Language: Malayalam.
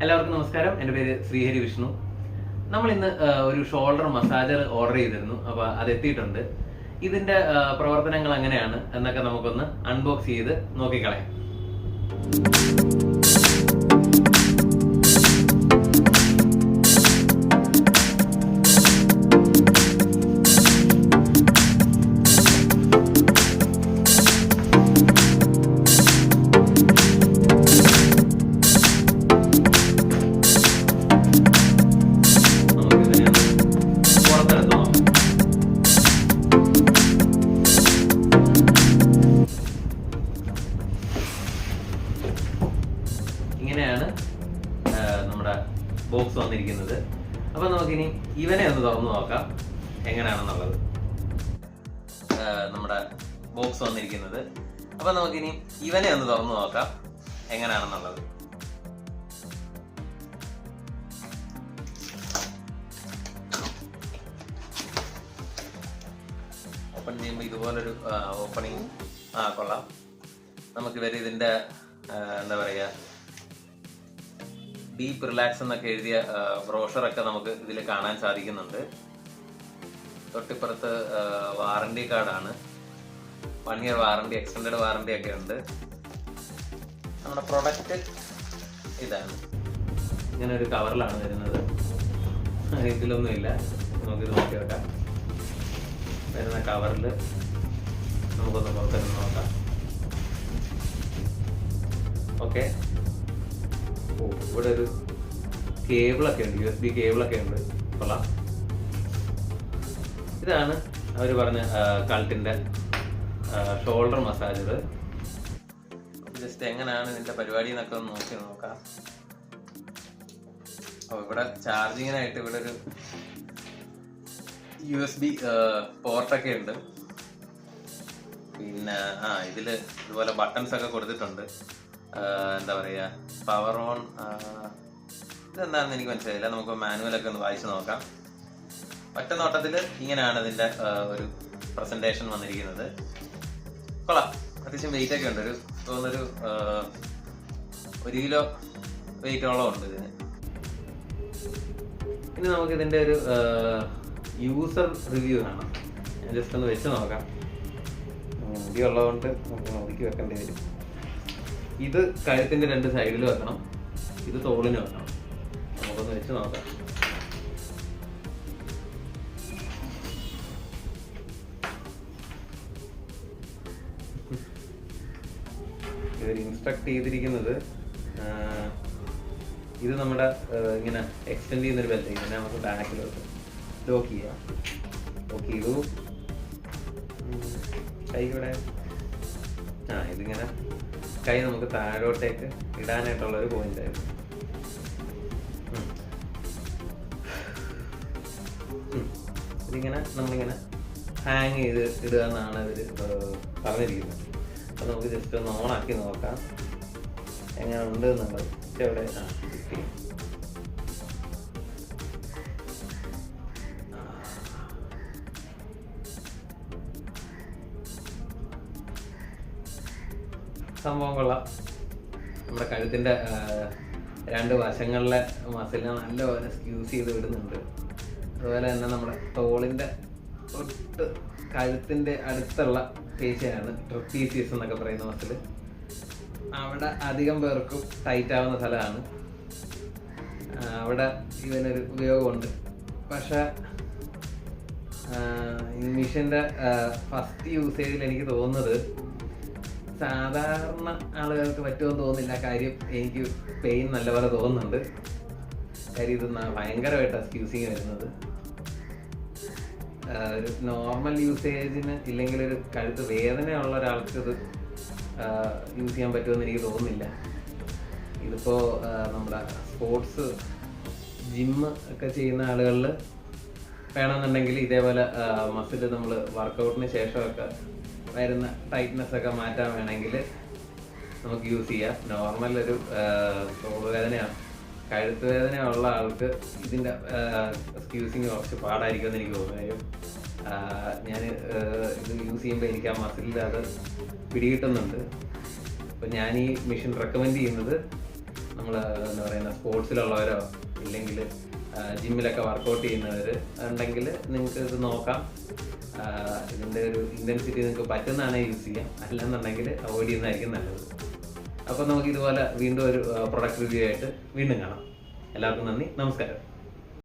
എല്ലാവർക്കും നമസ്കാരം. എൻ്റെ പേര് ശ്രീഹരി വിഷ്ണു. നമ്മൾ ഇന്ന് ഒരു ഷോൾഡർ മസാജർ ഓർഡർ ചെയ്തിരുന്നു. അപ്പോൾ അത് എത്തിയിട്ടുണ്ട്. ഇതിന്റെ പ്രവർത്തനങ്ങൾ എങ്ങനെയാണ് എന്നൊക്കെ നമുക്കൊന്ന് അൺബോക്സ് ചെയ്ത് നോക്കിക്കളയാം. ഇങ്ങനെയാണ് നമ്മുടെ ബോക്സ് വന്നിരിക്കുന്നത്. അപ്പൊ നമുക്കിനി ഇവനെ ഒന്ന് തുറന്നു നോക്കാം എങ്ങനെയാണെന്നുള്ളത്. നമ്മുടെ ബോക്സ് വന്നിരിക്കുന്നത്. അപ്പൊ നമുക്കിനി ഇവനെ ഒന്ന് തുറന്നു നോക്കാം എങ്ങനെയാണെന്നുള്ളത്. ഓപ്പൺ ചെയ്യുമ്പോൾ ഇതുപോലൊരു ഓപ്പണിങ് കൊള്ളാം. നമുക്ക് വരെ ഇതിന്റെ എന്താ പറയാ, ഡീപ്പ് റിലാക്സ് എന്നൊക്കെ എഴുതിയ ബ്രോഷറൊക്കെ നമുക്ക് ഇതിൽ കാണാൻ സാധിക്കുന്നുണ്ട്. തൊട്ടിപ്പുറത്ത് വാറണ്ടി കാർഡാണ്. 1 year വാറണ്ടി, എക്സ്റ്റൻഡഡ് വാറണ്ടി ഒക്കെ ഉണ്ട്. നമ്മുടെ പ്രൊഡക്റ്റ് ഇതാണ്. ഇങ്ങനെ ഒരു കവറിലാണ് വരുന്നത്. ഇതിലൊന്നുമില്ല. നമുക്കിത് നോക്കി വെക്കാം. വരുന്ന കവറിൽ നമുക്കൊന്ന് പുറത്തിരുന്ന് നോക്കാം. ഓക്കെ, ഇവിടെ ഒരു കേബിളൊക്കെ ഉണ്ട്, USB കേബിളൊക്കെ ഉണ്ട്. കൊള്ളാം. ഇതാണ് അവർ പറഞ്ഞ കൾട്ടിന്റെ ഷോൾഡർ മസാജർ. ജസ്റ്റ് എങ്ങനെയാണ് ഇതിന്റെ പരിപാടി എന്നൊക്കെ ഒന്ന് നോക്കാം. അപ്പൊ ഇവിടെ ചാർജിങ്ങിനായിട്ട് ഇവിടെ ഒരു USB പോർട്ടൊക്കെ ഉണ്ട്. പിന്നെ ഇതില് ഇതുപോലെ ബട്ടൺസ് ഒക്കെ കൊടുത്തിട്ടുണ്ട്. എന്താ പറയാ, പവർ ഓൺ, ഇതെന്താണെന്ന് എനിക്ക് മനസ്സിലായില്ല. നമുക്ക് മാനുവലൊക്കെ ഒന്ന് വായിച്ചു നോക്കാം. ഒറ്റ നോട്ടത്തിൽ ഇങ്ങനെയാണ് ഇതിന്റെ ഒരു പ്രസന്റേഷൻ വന്നിരിക്കുന്നത്. കൊള്ളാം. അത്യാവശ്യം വെയിറ്റ് ഒക്കെ ഉണ്ട്. തോന്നുന്നൊരു 1 കിലോ വെയിറ്റോളം ഉണ്ട് ഇതിന്. ഇനി നമുക്ക് ഇതിന്റെ ഒരു യൂസർ റിവ്യൂ കാണാം. ഞാൻ ജസ്റ്റ് ഒന്ന് വെച്ച് നോക്കാം. മുടി ഉള്ളതുകൊണ്ട് നമുക്ക് ഒതുക്കി വെക്കേണ്ടി വരും. ഇത് കഴുത്തിന്റെ 2 സൈഡിൽ വെക്കണം, ഇത് തോളിന് വെക്കണം. നമുക്കൊന്ന് വെച്ച് നോക്കാം. ഇവർ ഇൻസ്ട്രക്ട് ചെയ്തിരിക്കുന്നത്, ഇത് നമ്മുടെ ഇങ്ങനെ എക്സ്റ്റെൻഡ് ചെയ്യുന്നൊരു ബെൽറ്റ്. ഇങ്ങനെ നമുക്ക് ബാക്കിലോട്ട് ലോക്ക് ചെയ്യാം. ലോക്ക് ചെയ്തു. കൈ ഇവിടെ ഇതിങ്ങനെ കൈ നമുക്ക് താഴോട്ടേക്ക് ഇടാനായിട്ടുള്ള ഒരു പോയിന്റ് ആയിരുന്നു. ഇതിങ്ങനെ നമ്മളിങ്ങനെ ഹാങ് ചെയ്ത് ഇടുക എന്നാണ് ഇവര് പറഞ്ഞിരിക്കുന്നത്. അപ്പൊ നമുക്ക് ജസ്റ്റ് ഒന്ന് ഓണാക്കി നോക്കാം എങ്ങനെ ഉണ്ട് എന്നുള്ളത്. എവിടെ സംഭവം കൊള്ളാം. നമ്മുടെ കഴുത്തിന്റെ 2 വശങ്ങളിലെ മസിലിനെ നല്ലപോലെ സ്ക്യൂസ് ചെയ്ത് വിടുന്നുണ്ട്. അതുപോലെ തന്നെ നമ്മുടെ തോളിന്റെ തൊട്ട് കഴുത്തിന്റെ അടുത്തുള്ള പേശിയാണ് ട്രപ്പീസിയസ് എന്നൊക്കെ പറയുന്ന മസിൽ. അവിടെ അധികം പേർക്കും ടൈറ്റ് ആവുന്ന സ്ഥലമാണ്. അവിടെ ഇവനൊരു ഉപയോഗമുണ്ട്. പക്ഷെ ഈ മിഷന്റെ ഫസ്റ്റ് യൂസേജിൽ എനിക്ക് തോന്നുന്നത് സാധാരണ ആളുകൾക്ക് പറ്റുമെന്ന് തോന്നുന്നില്ല. കാര്യം എനിക്ക് പെയിൻ നല്ലപോലെ തോന്നുന്നുണ്ട്. കാര്യം ഇത് ഭയങ്കരമായിട്ടാണ് സ്ക്യൂസിങ് വരുന്നത്. ഒരു നോർമൽ യൂസേജിന് ഇല്ലെങ്കിൽ ഒരു കഴുത്ത് വേദനയുള്ള ഒരാൾക്ക് ഇത് യൂസ് ചെയ്യാൻ പറ്റുമെന്ന് എനിക്ക് തോന്നുന്നില്ല. ഇതിപ്പോൾ നമ്മുടെ സ്പോർട്സ് ജിമ്മ് ഒക്കെ ചെയ്യുന്ന ആളുകളിൽ വേണമെന്നുണ്ടെങ്കിൽ ഇതേപോലെ മസിൽ നമ്മൾ വർക്കൗട്ടിന് ശേഷമൊക്കെ വരുന്ന ടൈറ്റ്നെസ് ഒക്കെ മാറ്റാൻ വേണമെങ്കിൽ നമുക്ക് യൂസ് ചെയ്യാം. നോർമൽ ഒരു വേദനയാണ്, കഴുത്ത് വേദനയുള്ള ആൾക്ക് ഇതിൻ്റെ സ്ക്യൂസിങ് കുറച്ച് പാടായിരിക്കുമെന്ന് എനിക്ക് തോന്നുന്നു. ഞാൻ ഇത് യൂസ് ചെയ്യുമ്പോൾ എനിക്ക് ആ മസിലിൽ അത് പിടികിട്ടുന്നുണ്ട്. അപ്പോൾ ഞാൻ ഈ മെഷീൻ റെക്കമെൻഡ് ചെയ്യുന്നത് നമ്മൾ എന്താ പറയുന്ന സ്പോർട്സിലുള്ളവരോ ഇല്ലെങ്കിൽ ജിമ്മിലൊക്കെ വർക്കൗട്ട് ചെയ്യുന്നവർ ഉണ്ടെങ്കിൽ നിങ്ങൾക്ക് ഇത് നോക്കാം. ഇതിൻ്റെ ഒരു ഇൻറ്റൻസിറ്റി നിങ്ങൾക്ക് പറ്റുന്നതാണെങ്കിൽ യൂസ് ചെയ്യാം, അല്ലെന്നുണ്ടെങ്കിൽ അവോയ്ഡ് ചെയ്യുന്നതായിരിക്കും നല്ലത്. അപ്പോൾ നമുക്ക് ഇതുപോലെ വീണ്ടും ഒരു പ്രൊഡക്റ്റ് റിവ്യൂ ആയിട്ട് വീണ്ടും കാണാം. എല്ലാവർക്കും നന്ദി, നമസ്കാരം.